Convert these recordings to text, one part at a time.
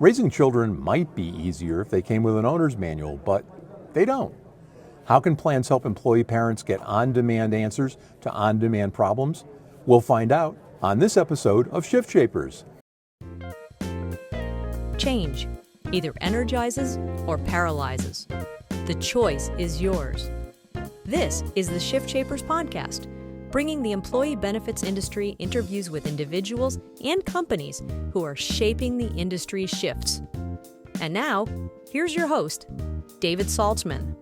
Raising children might be easier if they came with an owner's manual, but they don't. How can plans help employee parents get on-demand answers to on-demand problems? We'll find out on this episode of ShiftShapers. Change either energizes or paralyzes. The choice is yours. This is the ShiftShapers podcast, bringing the employee benefits industry interviews with individuals and companies who are shaping the industry's shifts. And now, here's your host, David Saltzman.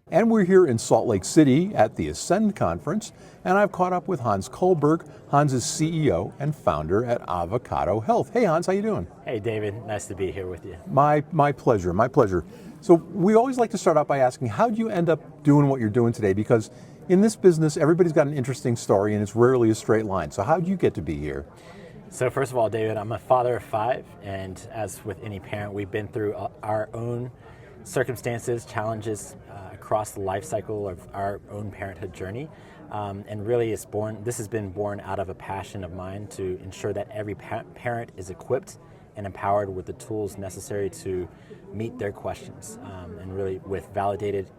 And we're here in Salt Lake City at the Ascend conference, and I've caught up with Hans Kullberg. Hans is CEO and founder at Avocado Health. Hey Hans, how you doing? Hey David, nice to be here with you. My pleasure, my pleasure. So we always like to start out by asking, how did you end up doing what you're doing today? Because in this business, everybody's got an interesting story and it's rarely a straight line. So how did you get to be here? So first of all, David, I'm a father of 5, and as with any parent, we've been through our own circumstances, challenges across the life cycle of our own parenthood journey. And really this has been born out of a passion of mine to ensure that every parent is equipped and empowered with the tools necessary to meet their questions, and really with validated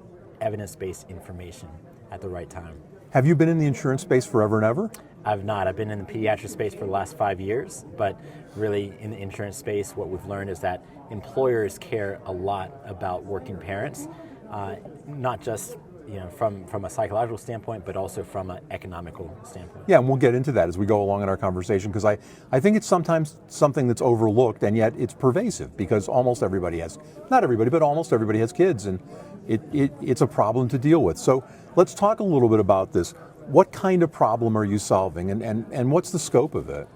evidence-based information at the right time. Have you been in the insurance space forever and ever? I've not. I've been in the pediatric space for the last 5 years, but really in the insurance space, what we've learned is that employers care a lot about working parents, not just from a psychological standpoint, but also from an economical standpoint. Yeah, and we'll get into that as we go along in our conversation, because I think it's sometimes something that's overlooked, and yet it's pervasive, because almost everybody has, not everybody, but almost everybody has kids, and it's a problem to deal with. So let's talk a little bit about this. What kind of problem are you solving, and what's the scope of it?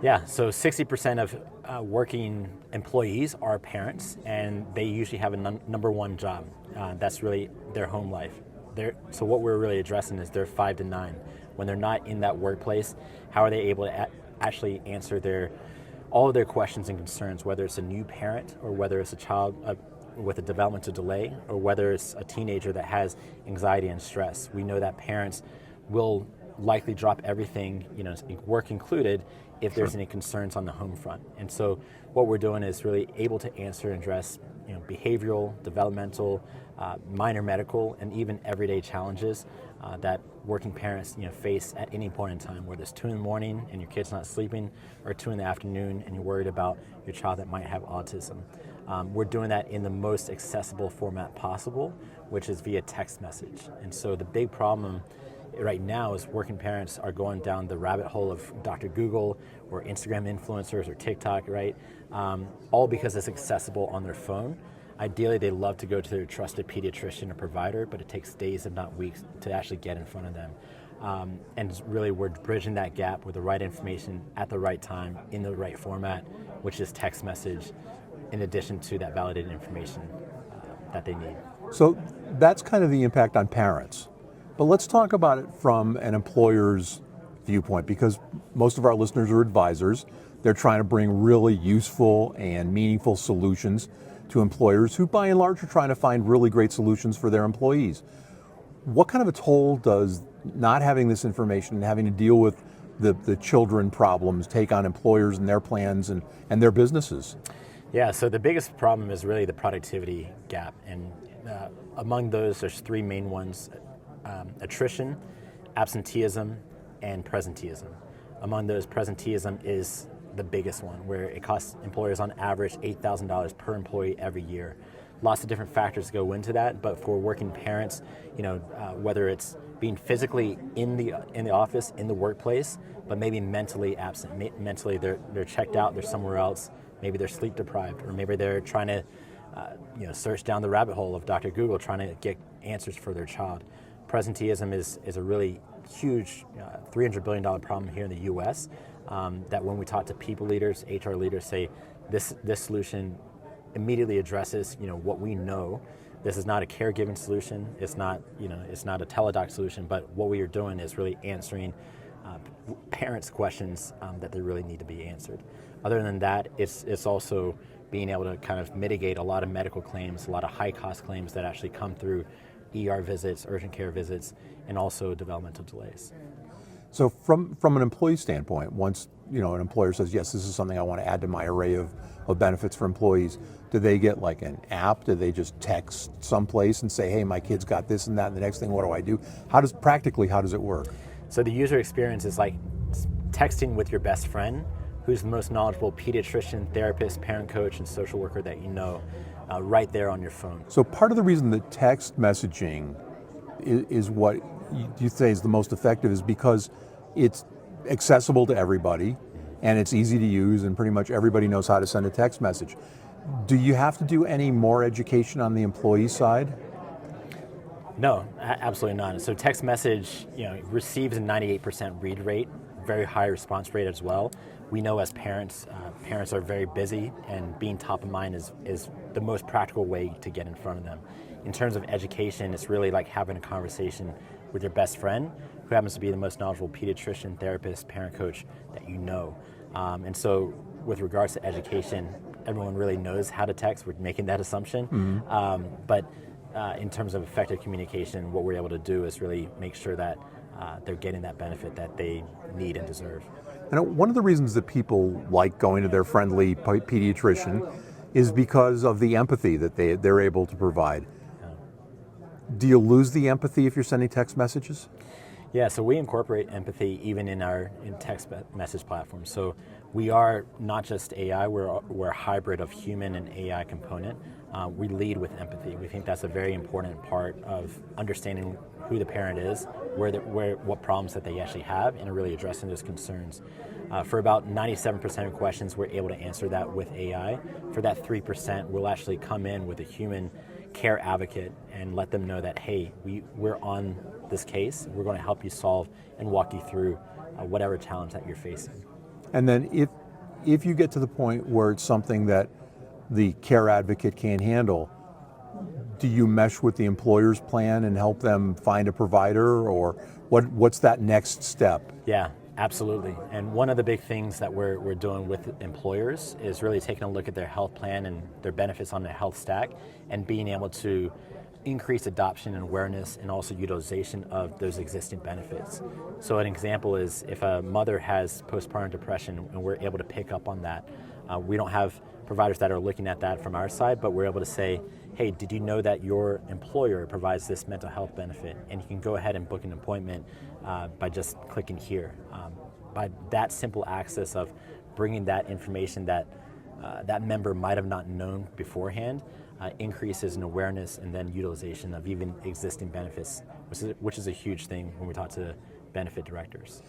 Yeah, so 60% of working employees are parents, and they usually have a number one job. That's really their home life. So what we're really addressing is their 5 to 9. When they're not in that workplace, how are they able to actually answer all of their questions and concerns, whether it's a new parent or whether it's a child with a developmental delay, or whether it's a teenager that has anxiety and stress. We know that parents will likely drop everything, work included, if there's any concerns on the home front. And so what we're doing is really able to answer and address behavioral, developmental, minor medical, and even everyday challenges that working parents face at any point in time, whether it's 2 in the morning and your kid's not sleeping, or 2 in the afternoon and you're worried about your child that might have autism. We're doing that in the most accessible format possible, which is via text message. And so the big problem right now is working parents are going down the rabbit hole of Dr. Google or Instagram influencers or TikTok, right? All because it's accessible on their phone. Ideally, they love to go to their trusted pediatrician or provider, but it takes days, if not weeks, to actually get in front of them. And really, we're bridging that gap with the right information at the right time in the right format, which is text message, in addition to that validated information that they need. So that's kind of the impact on parents. But let's talk about it from an employer's viewpoint, because most of our listeners are advisors. They're trying to bring really useful and meaningful solutions to employers who, by and large, are trying to find really great solutions for their employees. What kind of a toll does not having this information and having to deal with the children problems take on employers and their plans and their businesses? Yeah, so the biggest problem is really the productivity gap. And among those, there's 3 main ones: attrition, absenteeism, and presenteeism. Among those, presenteeism is the biggest one, where it costs employers on average $8,000 per employee every year. Lots of different factors go into that, but for working parents, whether it's being physically in the office, in the workplace, but maybe mentally absent. Mentally, they're checked out, they're somewhere else. Maybe they're sleep deprived, or maybe they're trying to search down the rabbit hole of Dr. Google, trying to get answers for their child. Presenteeism is a really huge $300 billion problem here in the U.S. That when we talk to people leaders, HR leaders, say this solution immediately addresses what we know. This is not a caregiving solution. It's not a teledoc solution. But what we are doing is really answering parents' questions that they really need to be answered. Other than that, it's also being able to kind of mitigate a lot of medical claims, a lot of high-cost claims that actually come through ER visits, urgent care visits, and also developmental delays. So from an employee standpoint, once an employer says, yes, this is something I want to add to my array of benefits for employees, do they get like an app? Do they just text someplace and say, hey, my kid's got this and that, and the next thing, what do I do? How does it work? So the user experience is like texting with your best friend, who's the most knowledgeable pediatrician, therapist, parent coach, and social worker that you know, right there on your phone. So part of the reason that text messaging is what you say is the most effective is because it's accessible to everybody and it's easy to use and pretty much everybody knows how to send a text message. Do you have to do any more education on the employee side? No, absolutely not. So text message, receives a 98% read rate, very high response rate as well. We know as parents, parents are very busy, and being top of mind is the most practical way to get in front of them. In terms of education, it's really like having a conversation with your best friend, who happens to be the most knowledgeable pediatrician, therapist, parent coach that you know. And so with regards to education, everyone really knows how to text. We're making that assumption. Mm-hmm. But in terms of effective communication, what we're able to do is really make sure that they're getting that benefit that they need and deserve. And one of the reasons that people like going to their friendly pediatrician is because of the empathy that they're able to provide. Do you lose the empathy if you're sending text messages? Yeah, so we incorporate empathy even in our text message platform. So we are not just AI, we're a hybrid of human and AI component. We lead with empathy. We think that's a very important part of understanding who the parent is, what problems that they actually have, and really addressing those concerns. For about 97% of questions, we're able to answer that with AI. For that 3%, we'll actually come in with a human care advocate and let them know that, hey, we're on this case, we're going to help you solve and walk you through whatever challenge that you're facing. And then if you get to the point where it's something that the care advocate can't handle, do you mesh with the employer's plan and help them find a provider, or what's that next step? Yeah, absolutely. And one of the big things that we're doing with employers is really taking a look at their health plan and their benefits on their health stack and being able to increase adoption and awareness and also utilization of those existing benefits. So an example is if a mother has postpartum depression and we're able to pick up on that, we don't have providers that are looking at that from our side, but we're able to say, hey, did you know that your employer provides this mental health benefit? And you can go ahead and book an appointment by just clicking here. By that simple access of bringing that information that that member might have not known beforehand, increases in awareness and then utilization of even existing benefits, which is a huge thing when we talk to benefit directors.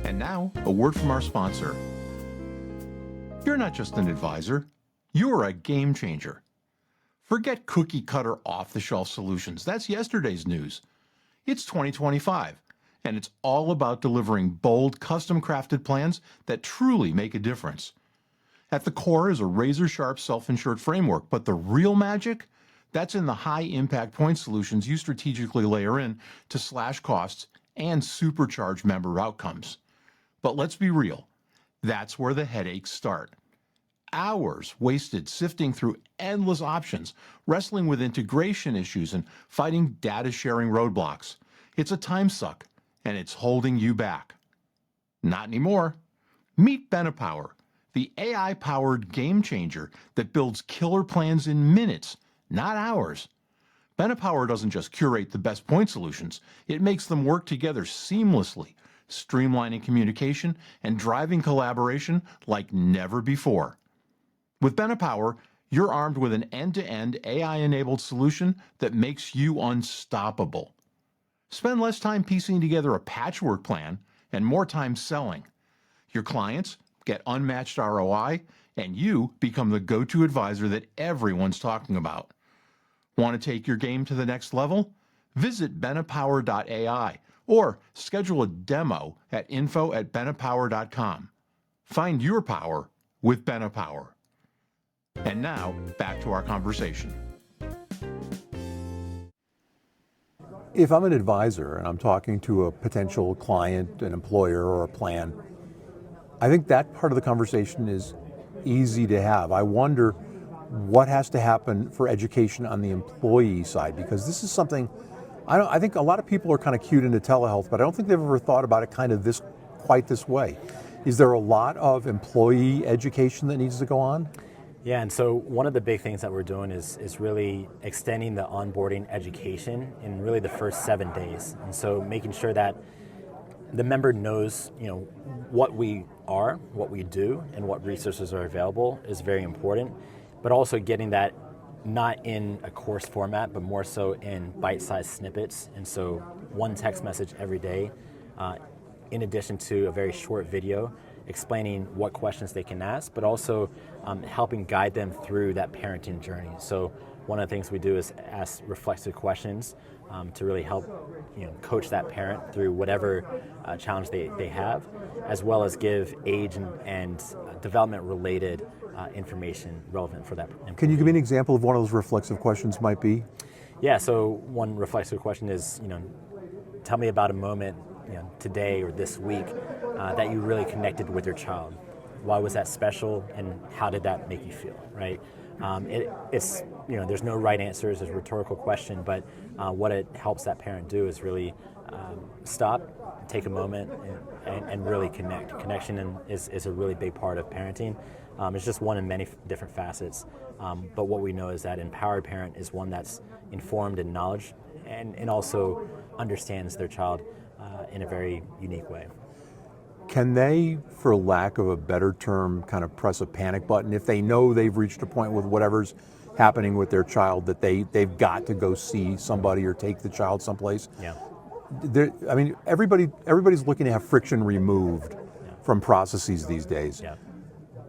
And now, a word from our sponsor. You're not just an advisor, you're a game changer. Forget cookie-cutter off-the-shelf solutions. That's yesterday's news. It's 2025, and it's all about delivering bold, custom-crafted plans that truly make a difference. At the core is a razor-sharp self-insured framework, but the real magic? That's in the high-impact point solutions you strategically layer in to slash costs and supercharge member outcomes. But let's be real, that's where the headaches start. Hours wasted sifting through endless options, wrestling with integration issues, and fighting data-sharing roadblocks. It's a time suck, and it's holding you back. Not anymore. Meet Benepower, the AI-powered game changer that builds killer plans in minutes, not hours. Benepower doesn't just curate the best point solutions, it makes them work together seamlessly, streamlining communication and driving collaboration like never before. With Benepower, you're armed with an end-to-end AI-enabled solution that makes you unstoppable. Spend less time piecing together a patchwork plan and more time selling. Your clients get unmatched ROI, and you become the go-to advisor that everyone's talking about. Want to take your game to the next level? Visit benepower.ai or schedule a demo at info@benepower.com. Find your power with Benepower. And now, back to our conversation. If I'm an advisor and I'm talking to a potential client, an employer, or a plan, I think that part of the conversation is easy to have. I wonder what has to happen for education on the employee side, because this is something I think a lot of people are kind of cued into telehealth, but I don't think they've ever thought about it kind of quite this way. Is there a lot of employee education that needs to go on? Yeah, and so one of the big things that we're doing is really extending the onboarding education in really the first 7 days. And so making sure that the member knows, what we are, what we do, and what resources are available is very important, but also getting that not in a course format, but more so in bite-sized snippets. And so one text message every day, in addition to a very short video explaining what questions they can ask, but also helping guide them through that parenting journey. So one of the things we do is ask reflexive questions to really help coach that parent through whatever challenge they have, as well as give age and development related information relevant for that employee. Can you give me an example of one of those reflexive questions might be? Yeah, so one reflexive question is, tell me about a moment today or this week that you really connected with your child. Why was that special, and how did that make you feel, right? It's there's no right answers, it's a rhetorical question, but what it helps that parent do is really stop, take a moment, and really connect. Connection is a really big part of parenting. It's just one in many different facets, but what we know is that empowered parent is one that's informed in knowledge and also understands their child in a very unique way. Can they, for lack of a better term, kind of press a panic button if they know they've reached a point with whatever's happening with their child that they've got to go see somebody or take the child someplace? Yeah. Everybody's looking to have friction removed from processes these days. Yeah.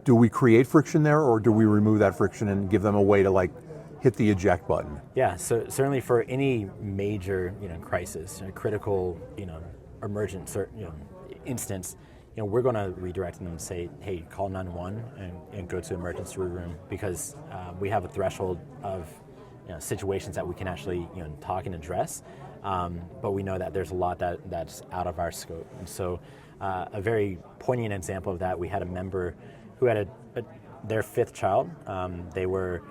Do we create friction there, or do we remove that friction and give them a way to hit the eject button? Yeah, so certainly for any major crisis, critical emergent instance, we're going to redirect them and say, hey, call 911 and go to emergency room, because we have a threshold of situations that we can actually talk and address, but we know that there's a lot that's out of our scope. And so a very poignant example of that, we had a member who had their fifth child. They were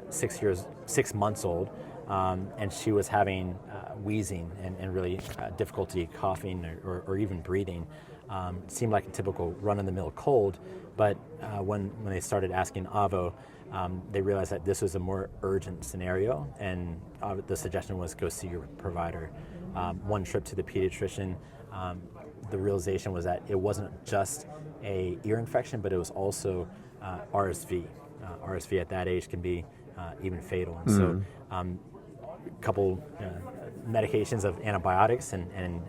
6 months old, and she was having wheezing and really difficulty coughing or even breathing. It seemed like a typical run-of-the-mill cold, but when they started asking Avo, they realized that this was a more urgent scenario, and the suggestion was go see your provider. One trip to the pediatrician, the realization was that it wasn't just a ear infection, but it was also RSV. RSV at that age can be even fatal. And so a couple medications of antibiotics and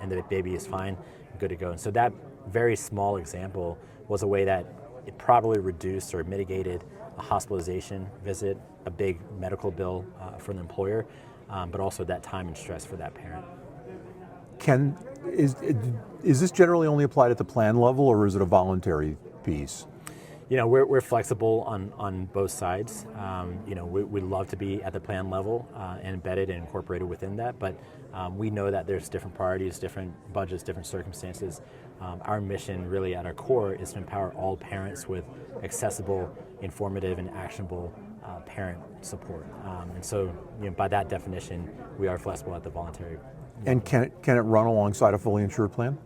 the baby is fine, good to go. And so that very small example was a way that it probably reduced or mitigated a hospitalization visit, a big medical bill for the employer, but also that time and stress for that parent. Is this generally only applied at the plan level, or is it a voluntary piece? We're flexible on both sides. We'd love to be at the plan level and embedded and incorporated within that, but we know that there's different priorities, different budgets, different circumstances. Our mission really at our core is to empower all parents with accessible, informative, and actionable parent support. And so by that definition, we are flexible at the voluntary. And can it run alongside a fully insured plan?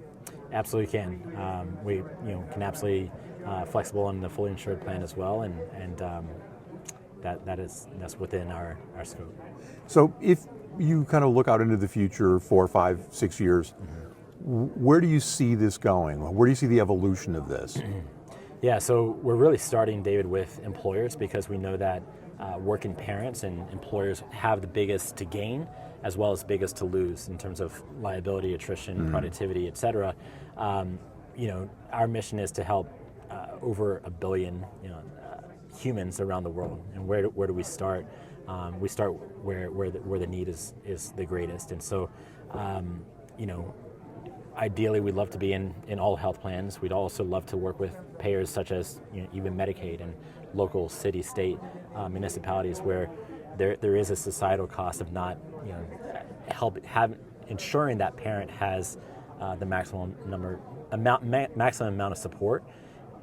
Absolutely can. We can absolutely flexible on the fully insured plan as well, and that's within our scope. So if you kind of look out into the future, 4, 5, 6 years, where do you see this going? Where do you see the evolution of this? Yeah, so we're really starting, David, with employers, because we know that working parents and employers have the biggest to gain as well as biggest to lose in terms of liability, attrition, productivity, et cetera. Our mission is to help over 1 billion humans around the world. And where do we start? We start where the need is the greatest. And so, ideally we'd love to be in all health plans. We'd also love to work with payers such as even Medicaid and local city, state, municipalities, where there is a societal cost of not ensuring that parent has the maximum amount of support,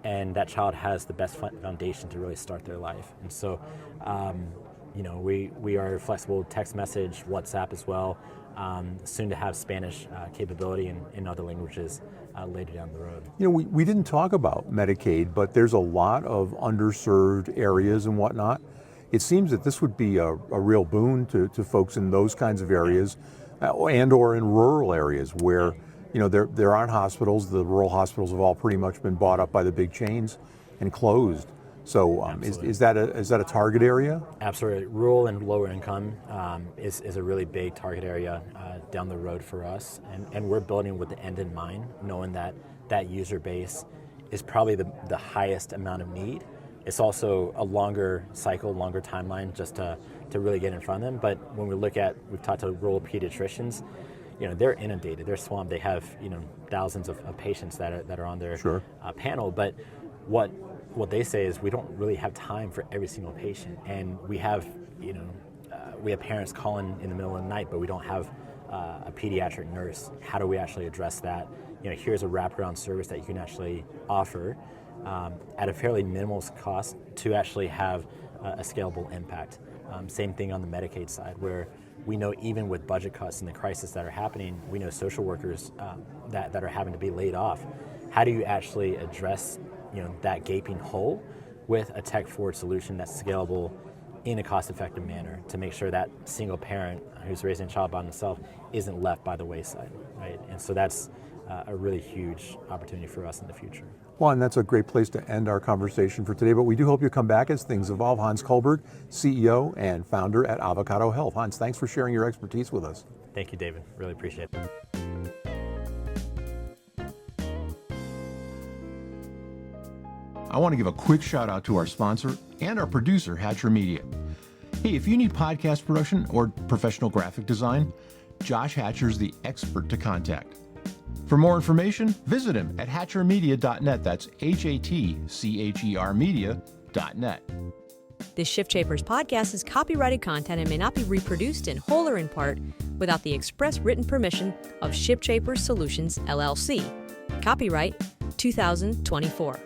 and that child has the best foundation to really start their life. And so We are flexible text message, WhatsApp as well. Soon to have Spanish capability in other languages later down the road. We didn't talk about Medicaid, but there's a lot of underserved areas and whatnot. It seems that this would be a real boon to folks in those kinds of areas and or in rural areas where there aren't hospitals. The rural hospitals have all pretty much been bought up by the big chains and closed. So is that a target area? Absolutely. Rural and lower income is a really big target area down the road for us. And we're building with the end in mind, knowing that user base is probably the highest amount of need. It's also a longer cycle, longer timeline just to really get in front of them. But when we've talked to rural pediatricians, they're inundated, they're swamped. They have thousands of patients that are on their panel. But what they say is we don't really have time for every single patient, and we have parents calling in the middle of the night, but we don't have a pediatric nurse. How do we actually address that? Here's a wraparound service that you can actually offer at a fairly minimal cost to actually have a scalable impact. Same thing on the Medicaid side, where we know even with budget cuts and the crisis that are happening, we know social workers that are having to be laid off. How do you actually address that gaping hole with a tech-forward solution that's scalable in a cost-effective manner to make sure that single parent who's raising a child by themselves isn't left by the wayside, right? And so that's a really huge opportunity for us in the future. Well, and that's a great place to end our conversation for today, but we do hope you come back as things evolve. Hans Kullberg, CEO and founder at Avocado Health. Hans, thanks for sharing your expertise with us. Thank you, David. Really appreciate it. I want to give a quick shout out to our sponsor and our producer, Hatcher Media. Hey, if you need podcast production or professional graphic design, Josh Hatcher's the expert to contact. For more information, visit him at hatchermedia.net. That's HATCHER media.net. This ShiftShapers podcast is copyrighted content and may not be reproduced in whole or in part without the express written permission of ShiftShapers Solutions, LLC. Copyright 2024.